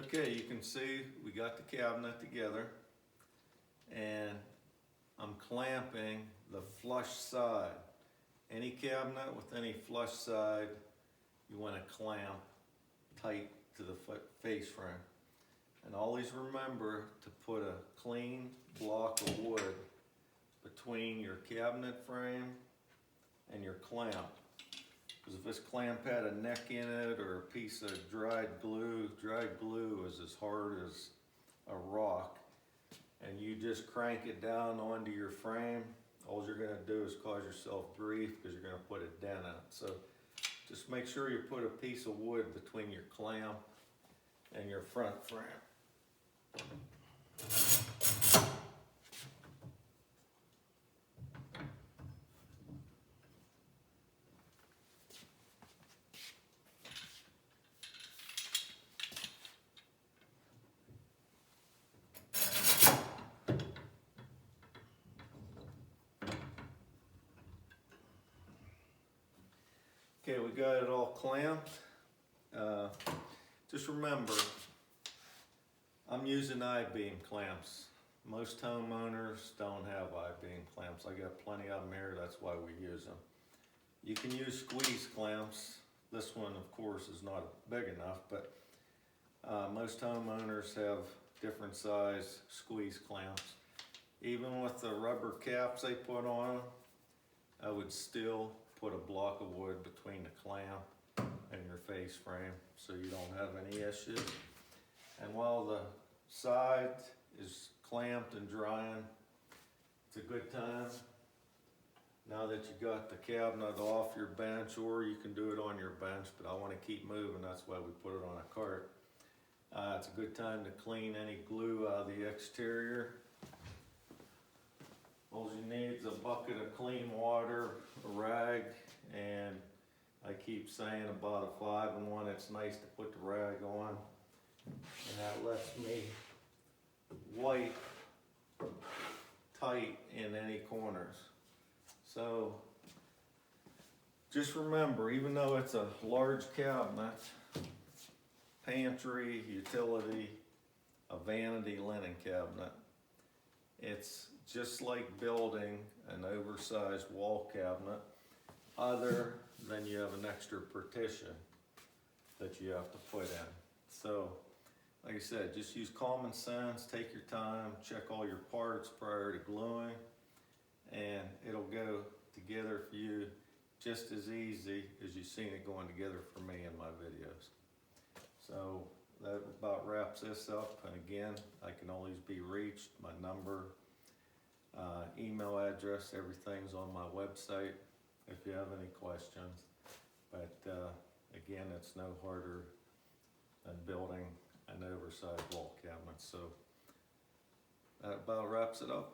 Okay, you can see we got the cabinet together and I'm clamping the flush side. Any cabinet with any flush side, you want to clamp tight to the face frame. And always remember to put a clean block of wood between your cabinet frame and your clamp. Because if this clamp had a neck in it or a piece of dried glue is as hard as a rock, and you just crank it down onto your frame, all you're going to do is cause yourself grief because you're going to put a dent in it. So just make sure you put a piece of wood between your clamp and your front frame. Okay, we got it all clamped. Just remember, I'm using I-beam clamps. Most homeowners don't have I-beam clamps. I got plenty of them here, that's why we use them. You can use squeeze clamps. This one, of course, is not big enough, but most homeowners have different size squeeze clamps. Even with the rubber caps they put on them, I would still put a block of wood between the clamp and your face frame so you don't have any issues. And while the side is clamped and drying, it's a good time, now that you got the cabinet off your bench, or you can do it on your bench, but I want to keep moving, that's why we put it on a cart. It's a good time to clean any glue out of the exterior. All you need is a bucket of clean water, a rag, and I keep saying about a 5-in-1, it's nice to put the rag on, and that lets me wipe tight in any corners. So just remember, even though it's a large cabinet, pantry, utility, a vanity linen cabinet, it's just like building an oversized wall cabinet, other than you have an extra partition that you have to put in. So, like I said, just use common sense, take your time, check all your parts prior to gluing, and it'll go together for you just as easy as you've seen it going together for me in my videos. So that about wraps this up, and again, I can always be reached. My number, email address, everything's on my website if you have any questions. But again, it's no harder than building an oversized wall cabinet. So that about wraps it up.